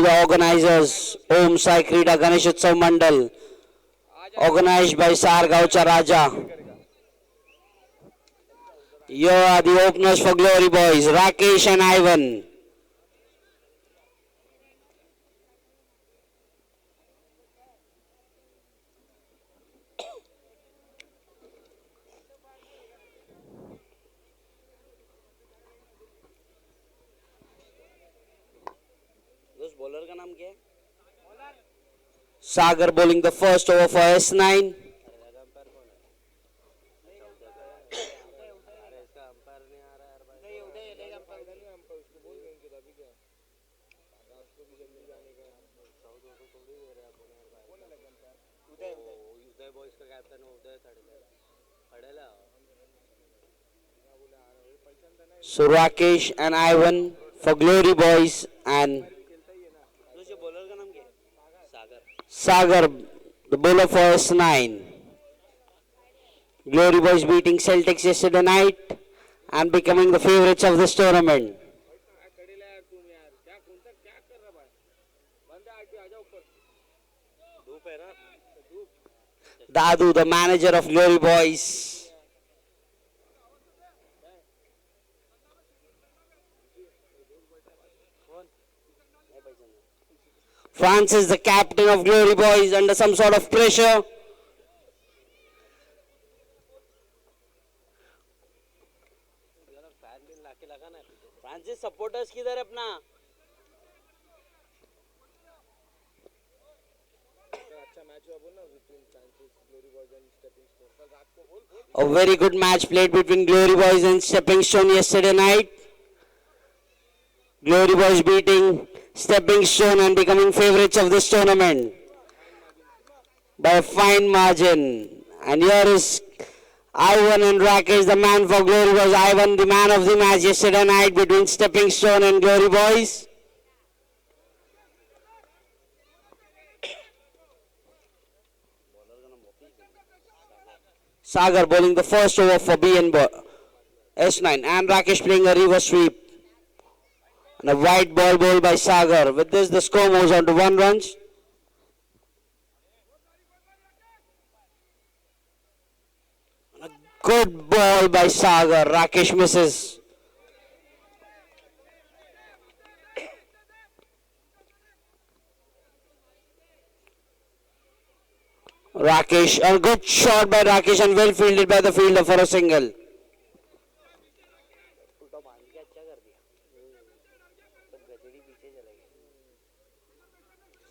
to the organizers, Om Sai Krida Ganeshotsav Mandal, organized by Sargavcha Raja. Here are the openers for Glory Boys, Rakesh and Ivan. Sagar bowling the first over for S9. So Rakesh and Ivan for Glory Boys and Sagar, the bowler for S9. Glory Boys beating Celtics yesterday night and becoming the favourites of this tournament. Dadu, the manager of Glory Boys. Francis, the captain of Glory Boys, under some sort of pressure. Francis, supporters किधर है अपना? A very good match played between Glory Boys and Stepping Stone yesterday night. Glory Boys beating Stepping Stone and becoming favourites of this tournament by a fine margin. And here is Ivan and Rakesh, the man for Glory Boys. Ivan, the man of the match yesterday night between Stepping Stone and Glory Boys. Sagar bowling the first over for S9 and Rakesh playing a reverse sweep. And a wide ball bowled by Sagar. With this, the score moves on to 1 run. A good ball by Sagar. Rakesh misses. Rakesh, a good shot by Rakesh and well fielded by the fielder for a single.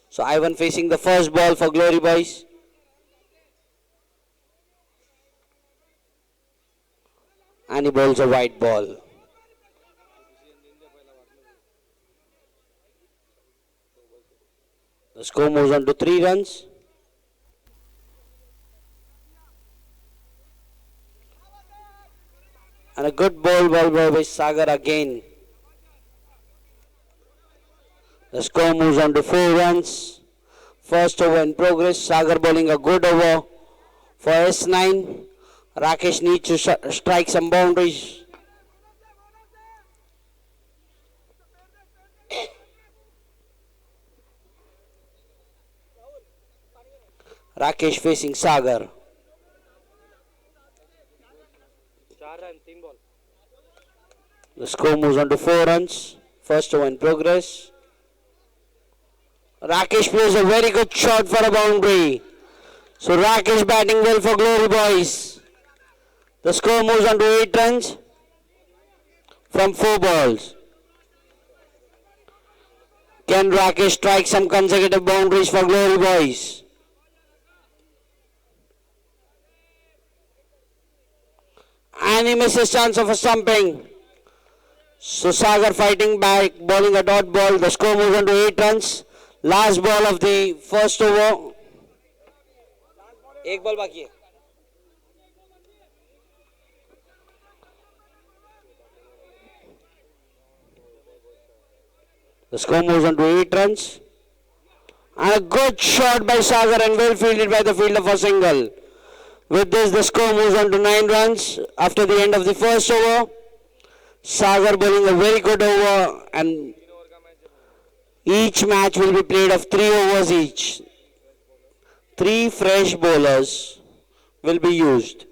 So Ivan facing the first ball for Glory Boys. And he bowls a wide ball. The score moves on to 3 runs. And a good ball by Sagar again. The score moves on to 4 runs. First over in progress. Sagar bowling a good over for S9. Rakesh needs to strike some boundaries. Rakesh facing Sagar. The score moves on to 4 runs. First over in progress. Rakesh plays a very good shot for a boundary. So Rakesh batting well for Glory Boys. The score moves on to 8 runs from 4 balls. Can Rakesh strike some consecutive boundaries for Glory Boys? And he misses chance of a stumping. So Sagar fighting back, bowling a dot ball. The score moves on to 8 runs. Last ball of the first over. एक ball बाकी है. The score moves on to 8 runs. And a good shot by Sagar and well fielded by the fielder for single. With this, the score moves on to 9 runs after the end of the first over. Sagar bowling a very good over and Each match will be played of 3 overs each. 3 fresh bowlers will be used.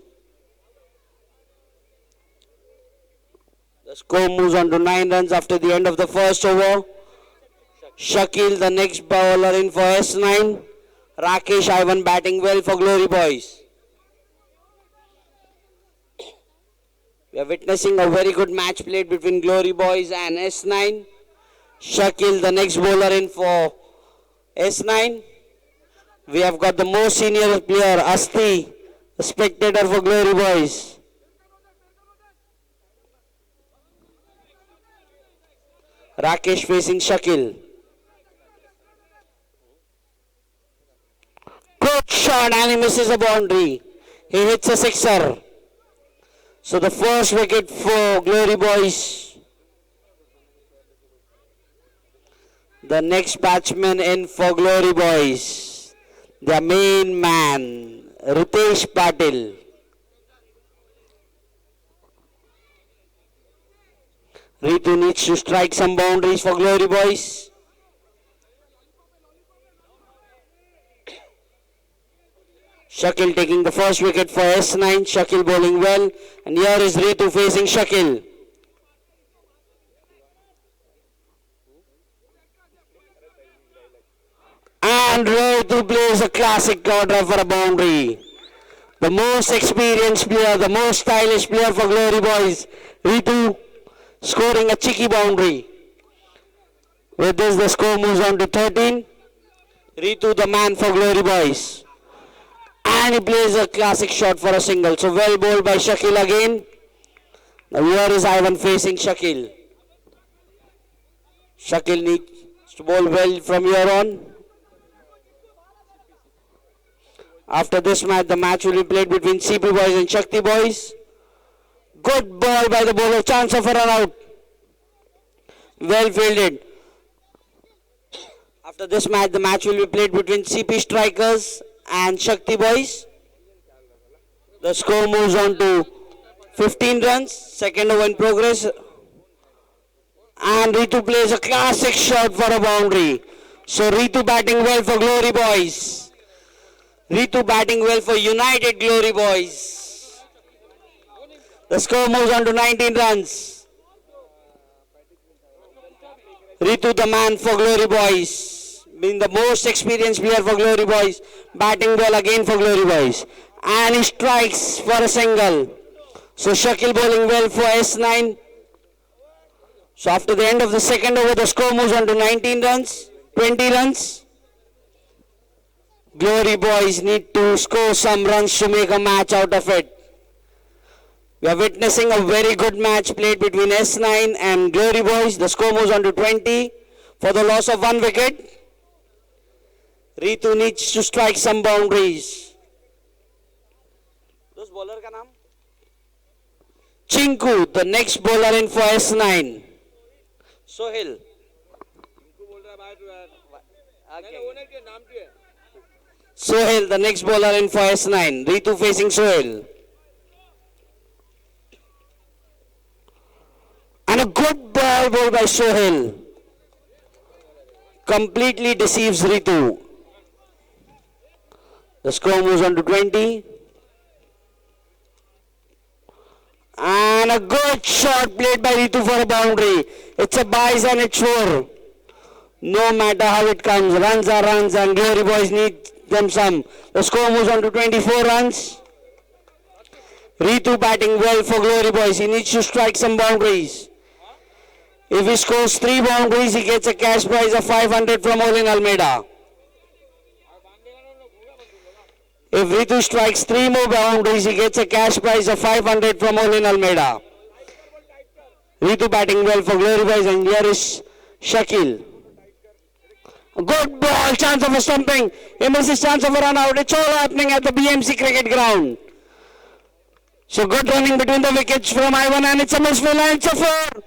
The score moves on to 9 runs after the end of the first over. Shakil, the next bowler in for S9. Rakesh Ivan batting well for Glory Boys. We are witnessing a very good match played between Glory Boys and S9. Shakil, the next bowler in for S9. We have got the most senior player, Asti, the spectator for Glory Boys. Rakesh facing Shakil. Good shot and he misses a boundary. He hits a sixer. So the first wicket for Glory Boys. The next batsman in for Glory Boys. Their main man, Ritesh Patil. Ritu needs to strike some boundaries for Glory Boys. Shakil taking the first wicket for S9. Shakil bowling well. And here is Ritu facing Shakil. And Ritu plays a classic counter for a boundary. The most experienced player, the most stylish player for Glory Boys. Ritu scoring a cheeky boundary. With this, the score moves on to 13. Ritu, the man for Glory Boys. And he plays a classic shot for a single. So well bowled by Shakil again. Now here is Ivan facing Shakil. Shakil needs to bowl well from here on. After this match, the match will be played between CP Boys and Shakti Boys. Good ball by the bowler. Chance of a run out. Well fielded. After this match, the match will be played between CP Strikers and Shakti Boys. The score moves on to 15 runs. Second over in progress. And Ritu plays a classic shot for a boundary. So Ritu batting well for Glory Boys. Ritu batting well for United Glory Boys. The score moves on to 19 runs. Ritu, the man for Glory Boys, being the most experienced player for Glory Boys, batting well again for Glory Boys. And he strikes for a single. So Shakil bowling well for S9. So after the end of the second over, the score moves on to 19 runs, 20 runs. Glory Boys need to score some runs to make a match out of it. We are witnessing a very good match played between S9 and Glory Boys. The score moves on to 20 for the loss of 1 wicket. Ritu needs to strike some boundaries. Those bowler ka naam? Chinku, the next bowler in for S9. Sohail. Sohail, the next bowler in for S9. Ritu facing Sohail. And a good ball bowled by Sohail. Completely deceives Ritu. The score moves on to 20. And a good shot played by Ritu for a boundary. It's a buys and it's 4. No matter how it comes, runs are runs and Glory Boys need them some. The score moves on to 24 runs. Ritu batting well for Glory Boys. He needs to strike some boundaries. If he scores 3 boundaries, he gets a cash prize of 500 from Olin Almeida. If Ritu strikes 3 more boundaries, he gets a cash prize of 500 from Olin Almeida. Ritu batting well for Glory Boys, and here is Shakil. Good ball, chance of a stumping. He misses chance of a run out. It's all happening at the BMC cricket ground. So good running between the wickets from Ivan, and it's a misfield and it's a 4.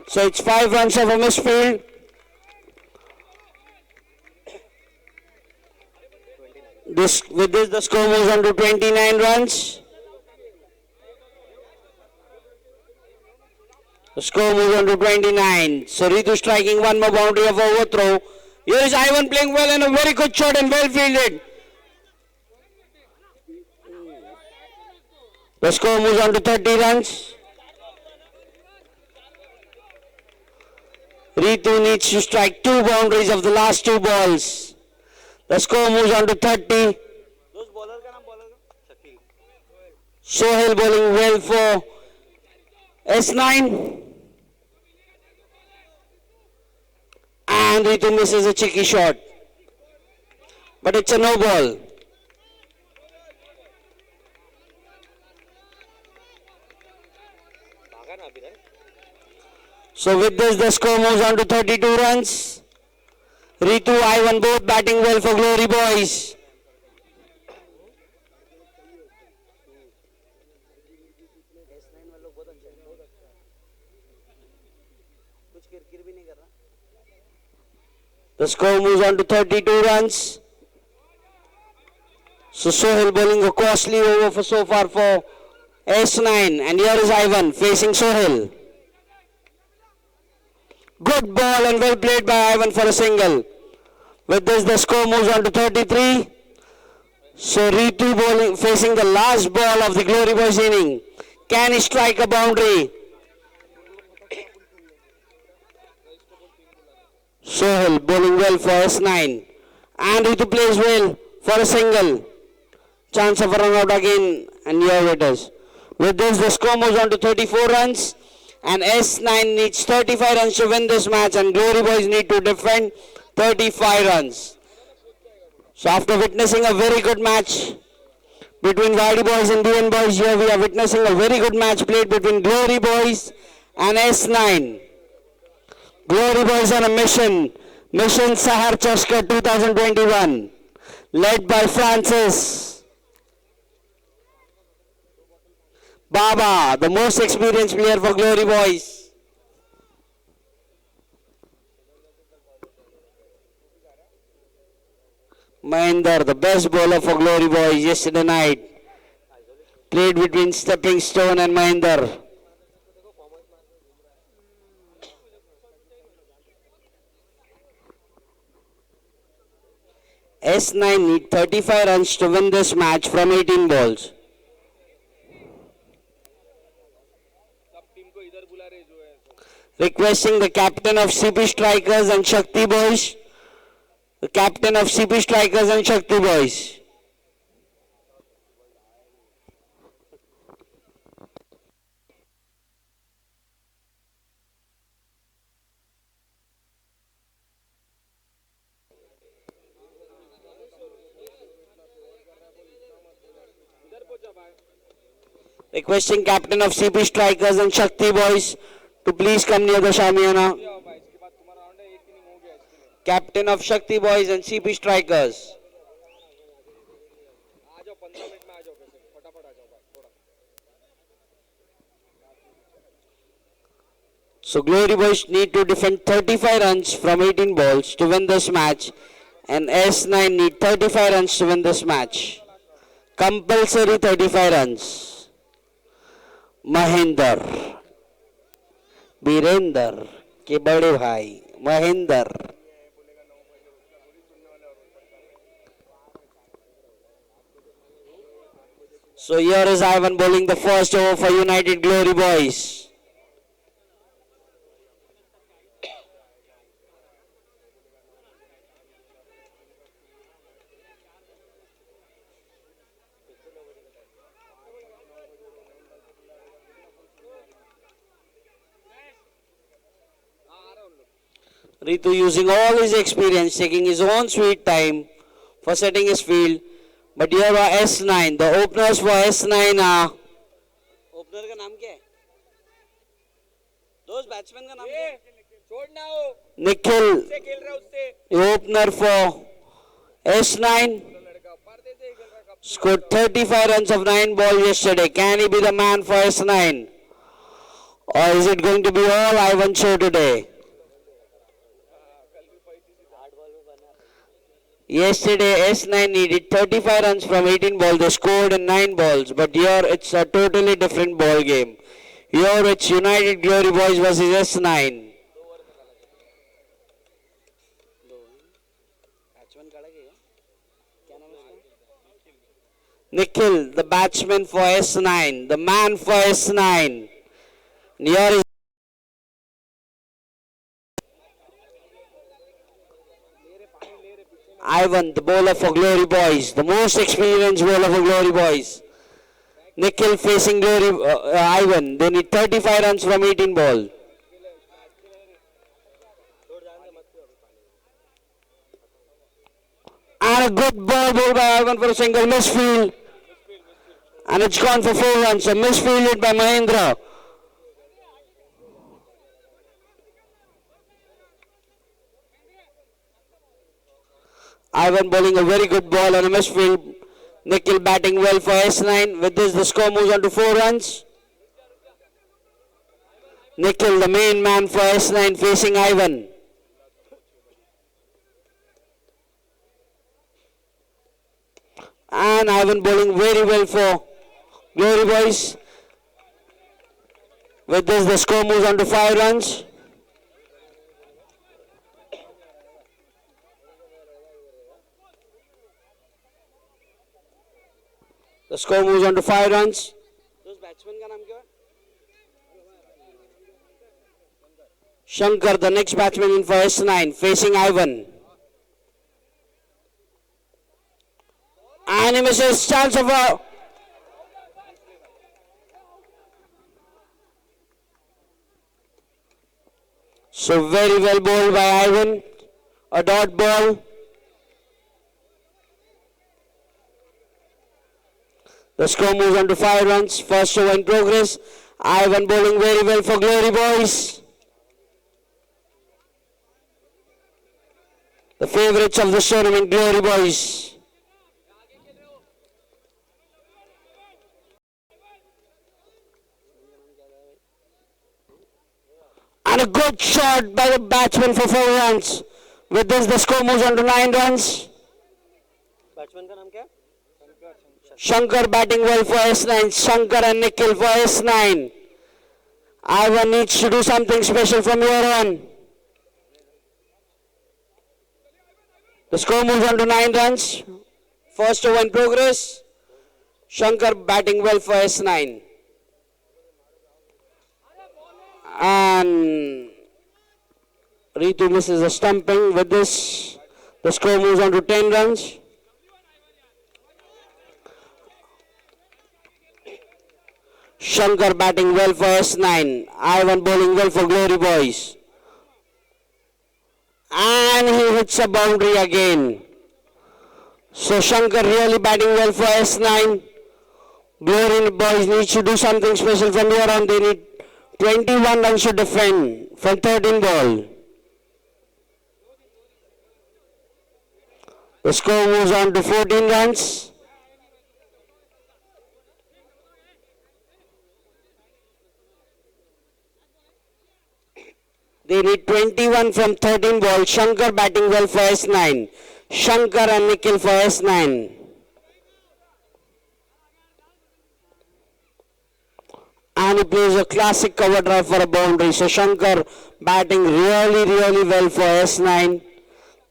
So it's 5 runs of a misfield. With this, the score moves on to 29 runs. The score moves on to 29. So Ritu striking one more boundary of overthrow. Here is Ivan playing well and a very good shot and well fielded. The score moves on to 30 runs. Ritu needs to strike 2 boundaries of the last 2 balls. The score moves on to 30. Sohail bowling well for S9. And Ritu misses a cheeky shot. But it's a no ball. So with this, the score moves on to 32 runs. Ritu, Ivan both batting well for Glory Boys. The score moves on to 32 runs. So Sohail bowling a costly over for so far for S9. And here is Ivan facing Sohail. Good ball and well played by Ivan for a single. With this, the score moves on to 33. So Ritu bowling facing the last ball of the Glory Boys inning. Can he strike a boundary? Sohail bowling well for S9. And Ritu plays well for a single. Chance of a run out again. And here it is. With this, the score moves on to 34 runs. And S9 needs 35 runs to win this match. And Glory Boys need to defend 35 runs. So after witnessing a very good match between YD Boys and DN Boys, here we are witnessing a very good match played between Glory Boys and S9. Glory Boys on a mission. Mission Sahar Chashak 2021. Led by Francis. Baba, the most experienced player for Glory Boys. Mahinder, the best bowler for Glory Boys yesterday night. Played between Stepping Stone and Mahinder. S9 need 35 runs to win this match from 18 balls. Requesting the captain of CP Strikers and Shakti Boys. The captain of CP Strikers and Shakti Boys. Requesting captain of CP Strikers and Shakti Boys to please come near the Shamiana. Captain of Shakti Boys and CP Strikers. So Glory Boys need to defend 35 runs from 18 balls to win this match. And S9 need 35 runs to win this match. Compulsory 35 runs. Mahendra Birendra के बड़े भाई Mahendra So here is Ivan bowling the first over for United Glory Boys. Ritu using all his experience, taking his own sweet time for setting his field. But here are S9. The openers for S9 are... Opener का नाम क्या है? Those batsmen का नाम क्या है? छोड़ना हो. Nikhil. उससे खेल रहा उससे. The opener for S9. Scored 35 runs of 9 balls yesterday. Can he be the man for S9? Or is it going to be all Ivan show today? Yesterday S9 needed 35 runs from 18 balls. They scored in 9 balls. But here it's a totally different ball game. Here it's United Glory Boys versus S9. Nikhil, the batsman for S9, the man for S9. Here is Ivan, the bowler for Glory Boys, the most experienced bowler for Glory Boys. Nikhil facing Ivan. They need 35 runs from 18 ball. And a good ball bowled by Ivan for a single misfield. And it's gone for 4 runs. So misfielded by Mahendra. Ivan bowling a very good ball on a misfield. Nikhil batting well for S9. With this, the score moves on to 4 runs. Nikhil, the main man for S9, facing Ivan. And Ivan bowling very well for Glory Boys. With this, the score moves on to 5 runs. The score moves on to 5 runs. Shankar, the next batsman in for S9, facing Ivan. And he misses, chance of a... So very well bowled by Ivan. A dot ball. The score moves on to 5 runs. First over in progress. Ivan bowling very well for Glory Boys. The favourites of the tournament, Glory Boys. And a good shot by the batsman for 4 runs. With this, the score moves on to 9 runs. Shankar batting well for S9. Shankar and Nikhil for S9. Ivan needs to do something special from here on. The score moves on to 9 runs. First over in progress. Shankar batting well for S9. And Ritu misses a stumping. With this, the score moves on to 10 runs. Shankar batting well for S9. Ivan bowling well for Glory Boys. And he hits a boundary again. So Shankar really batting well for S9. Glory Boys need to do something special from here on. They need 21 runs to defend from 13 ball. The score moves on to 14 runs. They need 21 from 13 ball. Shankar batting well for S9. Shankar and Nikhil for S9. And he plays a classic cover drive for a boundary. So Shankar batting really well for S9.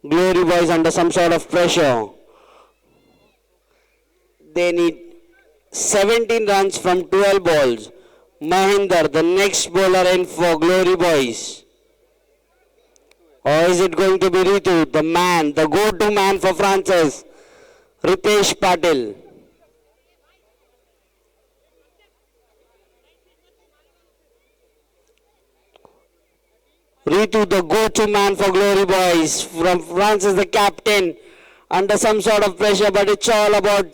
Glory Boys under some sort of pressure. They need 17 runs from 12 balls. Mahinder, the next bowler in for Glory Boys. Or is it going to be Ritu, the man, the go-to man for Francis, Ritesh Patil? Ritu, the go-to man for Glory Boys, from Francis, the captain, under some sort of pressure, but it's all about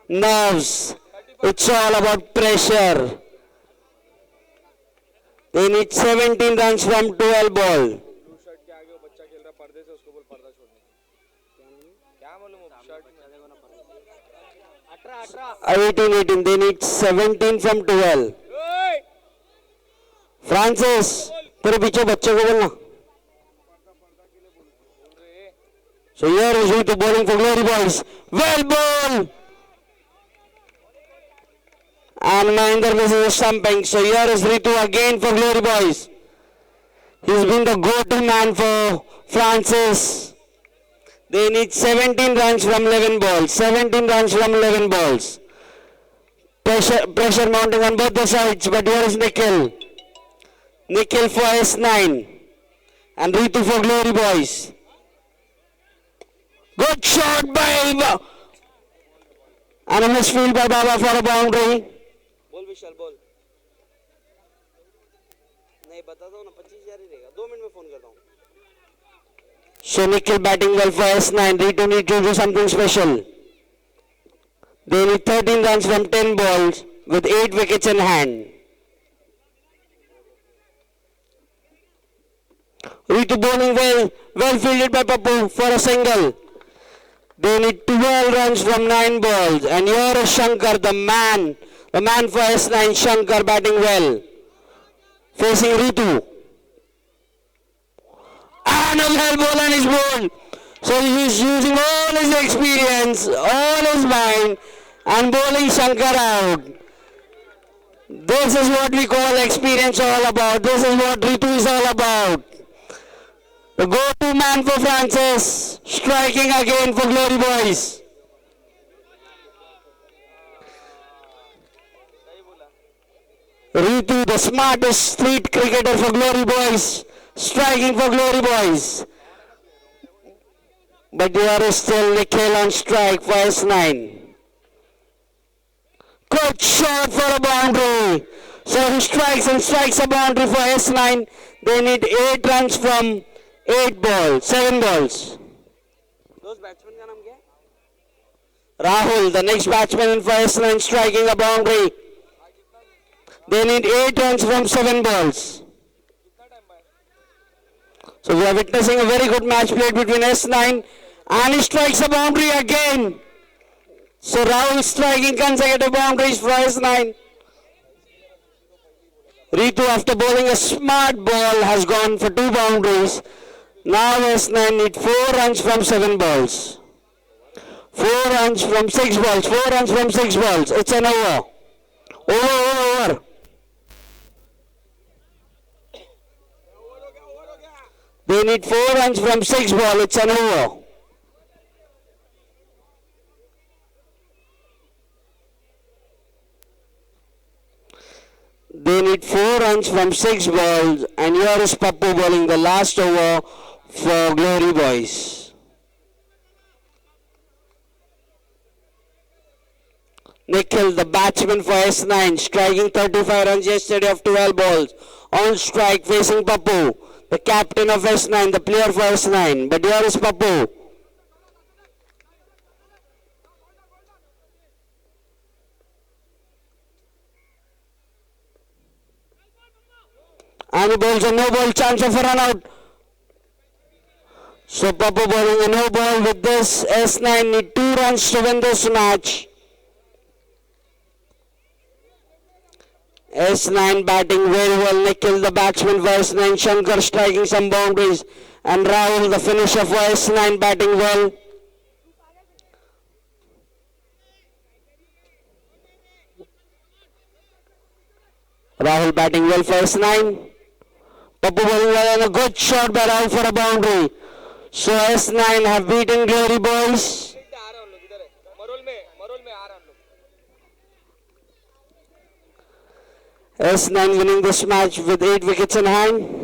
nerves. It's all about pressure. They need 17 runs from 12 ball. 18. They need 17 from 12. Francis तेरे पीछे बच्चे को बोलना. So here is Ritu bowling for Glory Boys. Well ball. And Mahinder misses a stumping. So here is Ritu again for Glory Boys. He's been the go-to man for Francis. They need 17 runs from 11 balls. 17 runs from 11 balls. Pressure mounting on both the sides. But here is Nikhil. Nikhil for S9. And Ritu for Glory Boys. Good shot by and a misfield by Baba for a boundary. बोल विशाल बोल. नहीं बताता हूँ ना 25,000 ही रहेगा. 2 minute में phone करता हूँ. So Nikhil batting well for S9. Ritu need to do something special. They need 13 runs from 10 balls with 8 wickets in hand. Ritu bowling well fielded by Pappu for a single. They need 12 runs from 9 balls. And here is Shankar, the man for S9, Shankar batting well. Facing Ritu. And a well ball and his ball. So he's using all his experience, all his mind, and bowling Shankar out. This is what we call experience all about. This is what Ritu is all about. The go-to man for Francis, striking again for Glory Boys. Ritu, the smartest street cricketer for Glory Boys, striking for Glory Boys. But there is still Nikhil on strike for S9. Good shot for a boundary. So he strikes and strikes a boundary for S9. They need 8 runs from 7 balls. Those batsmen का नाम क्या है? Rahul, the next batsman for S9, striking a boundary. They need 8 runs from 7 balls. So we are witnessing a very good match played between S9 and he strikes a boundary again. So Rahul striking consecutive boundaries for S9. Ritu, after bowling a smart ball, has gone for 2 boundaries. Now S9 need 4 runs from 7 balls. 4 runs from 6 balls. 4 runs from 6 balls. It's an over. Over. They need 4 runs from 6 balls. It's an over. They need 4 runs from 6 balls. And here is Pappu bowling the last over for Glory Boys. Nikhil, the batsman for S9, striking 35 runs yesterday of 12 balls. On strike facing Pappu, the captain of S9, the player for S9. But here is Pappu. And he bowls a no ball, chance of a run out. So Pappu bowling a no ball. With this, S9 need 2 runs to win this match. S9 batting very well. Nikhil, the batsman for S9. Shankar striking some boundaries. And Rahul, the finisher for S9, batting well. Rahul batting well for S9. Pappu bowling well and a good shot by Rahul for a boundary. So S9 have beaten Glory Boys. S9 winning this match with 8 wickets in hand.